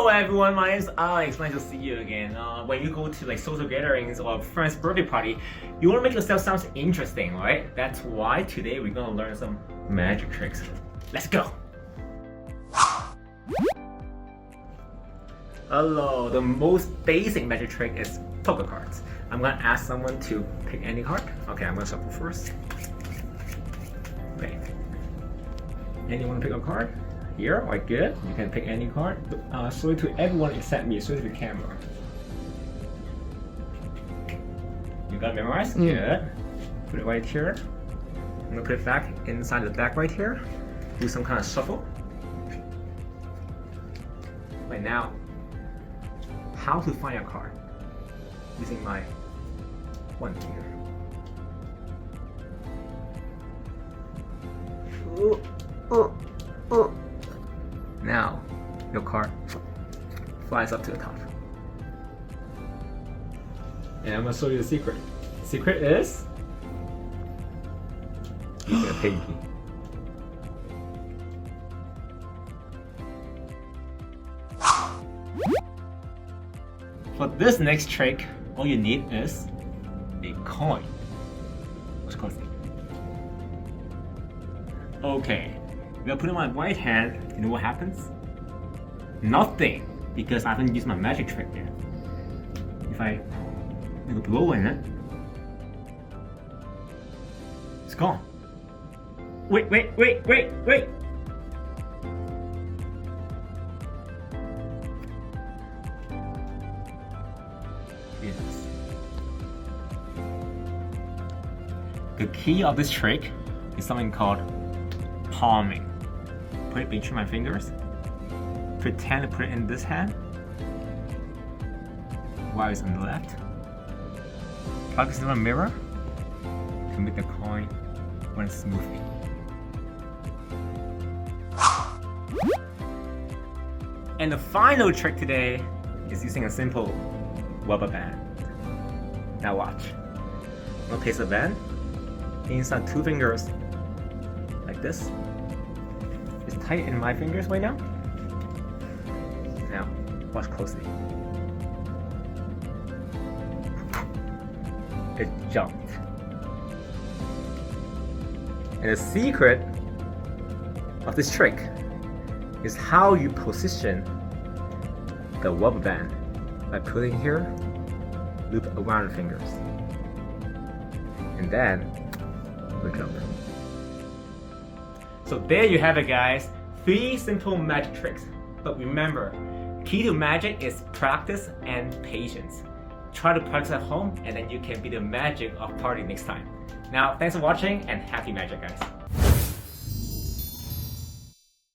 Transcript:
Hello everyone, my name is Alex. Nice to see you again. When you go to like social gatherings or friend's birthday party, you want to make yourself sound interesting, right? That's why today we're gonna learn some magic tricks. Let's go. Hello. The most basic magic trick is poker cards. I'm gonna ask someone to pick any card. Okay, I'm gonna shuffle first. Okay. Anyone pick a card? Here, like good. You can pick any card. Show it to everyone except me. Show it to the camera. You got it memorized? Good. Put it right here. I'm gonna put it back inside the deck right here. Do some kind of shuffle. Right now, how to find a card using my one finger. Now, your card flies up to the top. And I'm gonna show you the secret. The secret is using a pinky. For this next trick, all you need is a coin. What's called? Okay. If I put it in my right hand, you know what happens? Nothing, because I haven't used my magic trick yet. If I make a blow in it, it's gone. Wait. Yes. The key of this trick is something called palming. Put it between my fingers. Pretend to put it in this hand while it's on the left. Plug this in a mirror to make the coin run smoothly. And the final trick today is using a simple Wubble Band. Now watch. I'm gonna place a band inside two fingers like this. It's tight in my fingers right now. Now, watch closely. It jumped. And the secret of this trick is how you position the Wubble Band by putting here, loop around the fingers, and then we jump. So there you have it, guys. 3 simple magic tricks. But remember, key to magic is practice and patience. Try to practice at home and then you can be the magic of party next time. Now, thanks for watching and happy magic, guys.